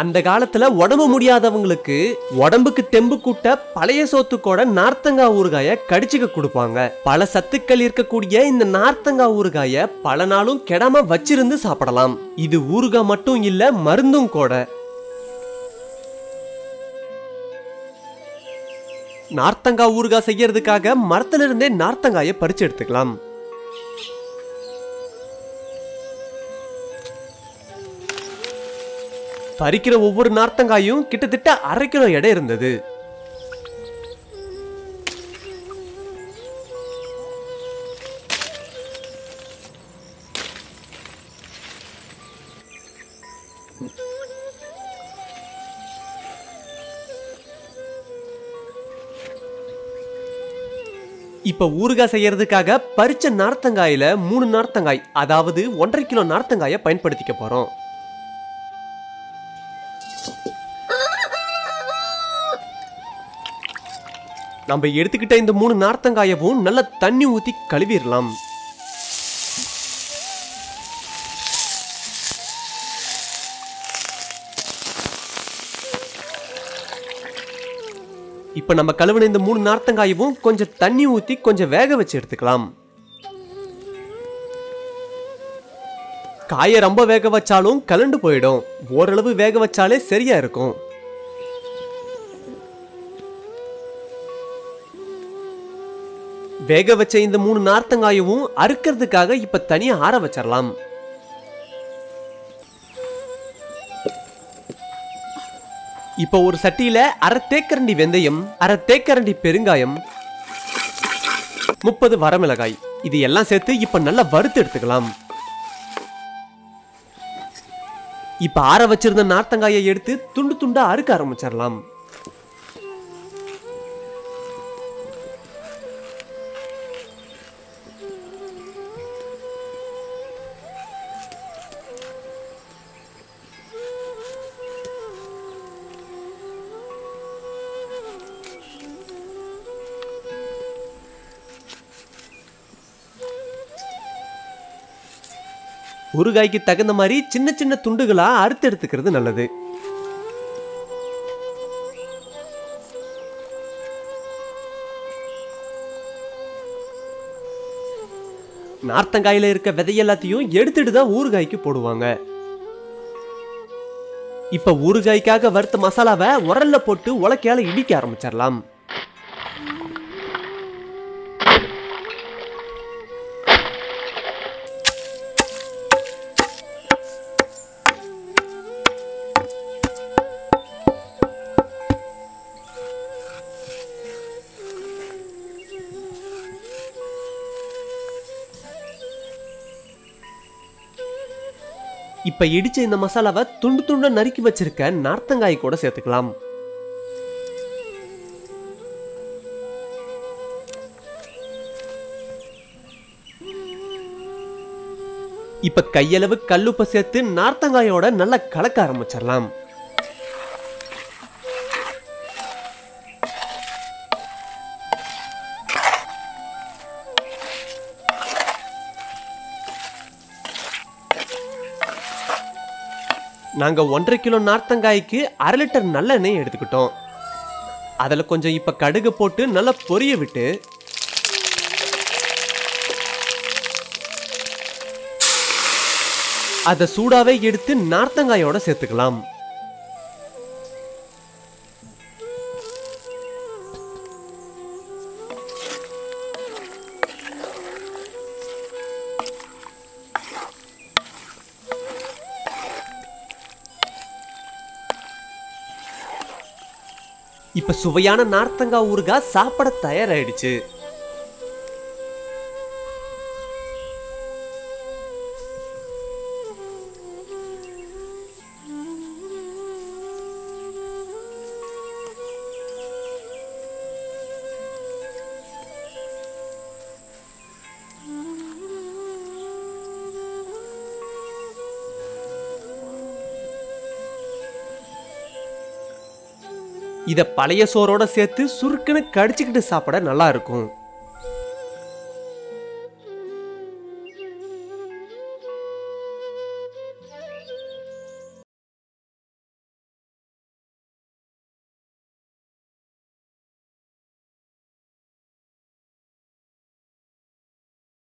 அந்த காலத்துல உடம்பு முடியாதவங்களுக்கு உடம்புக்கு தெம்பு கூட்ட பழைய சோத்துக்கோட நார்த்தங்காய் ஊறுகாய கடிச்சுக்க கொடுப்பாங்க. பல சத்துக்கள் இருக்கக்கூடிய இந்த நார்த்தங்காய் ஊறுகாய பல நாளும் கெடாம வச்சிருந்து சாப்பிடலாம். இது ஊறுகாய் மட்டும் இல்ல, மருந்தும் கூட. நார்த்தங்காய் ஊறுகாய் செய்யறதுக்காக மரத்துல இருந்தே நார்த்தங்காய பறிச்சு எடுத்துக்கலாம். பறிக்கிற ஒவ்வொரு நார்த்தங்காயும் கிட்டத்தட்ட 1/2 கிலோ எடை இருந்தது. இப்ப ஊறுகாய் செய்யறதுக்காக பறிச்ச நார்த்தங்காயில 3 நார்த்தங்காய், அதாவது 1/2 கிலோ நார்த்தங்காய பயன்படுத்திக்க போறோம். நம்ம எடுத்துக்கிட்ட இந்த 3 நார்த்தங்காயவும் நல்ல தண்ணி ஊத்தி கழுவிடலாம். இப்ப நம்ம கழுவின இந்த 3 நார்த்தங்காயவும் கொஞ்சம் தண்ணி ஊத்தி கொஞ்சம் வேக வச்சு எடுத்துக்கலாம். காயை ரொம்ப வேக வச்சாலும் கலண்டு போயிடும். ஓரளவு வேக வச்சாலே சரியா இருக்கும். வேக வச்ச இந்த 3 நார்த்தங்காயவும் அறுக்கிறதுக்காக இப்ப தனியா ஆற வச்சிடலாம். இப்ப ஒரு சட்டியில 1/2 தேக்கரண்டி வெந்தயம், 1/2 தேக்கரண்டி பெருங்காயம், 30 வரமிளகாய் இது எல்லாம் சேர்த்து இப்ப நல்லா வறுத்து எடுத்துக்கலாம். இப்ப ஆற வச்சிருந்த நார்த்தங்காயை எடுத்து துண்டு துண்டா அறுக்க ஆரம்பிச்சிடலாம். ஊறுகாய்க்கு தகுந்த மாதிரி சின்ன சின்ன துண்டுகளா அறுத்து எடுத்துக்கிறது நல்லது. நார்த்தங்காயில இருக்க விதை எல்லாத்தையும் எடுத்துட்டு தான் ஊறுகாய்க்கு போடுவாங்க. இப்ப ஊறுகாய்க்காக வறுத்த மசாலாவை உரல்ல போட்டு உலக்கையால இடிக்க ஆரம்பிச்சிடலாம். இப்ப இடிச்ச இந்த மசாலாவை துண்டு துண்டா நறுக்கி வச்சிருக்க நார்த்தங்காய் கூட சேர்த்துக்கலாம். இப்ப கையளவு கல்லுப்பை சேர்த்து நார்த்தங்காயோட நல்லா கலக்க ஆரம்பிச்சிடலாம். நாங்க 1/2 கிலோ நார்த்தங்காய்க்கு 1/2 லிட்டர் நல்லெண்ணெய் எடுத்துக்கிட்டோம். அதுல கொஞ்சம் இப்ப கடுகு போட்டு நல்லா பொரிய விட்டு அத சூடாவே எடுத்து நார்த்தங்காயோட சேர்த்துக்கலாம். இப்ப சுவையான நார்த்தங்காய் ஊறுகாய் சாப்பிட தயாராயிடுச்சு. இத பழைய சோறோட சேர்த்து சுருக்குன்னு கடிச்சுக்கிட்டு சாப்பிட நல்லா இருக்கும்.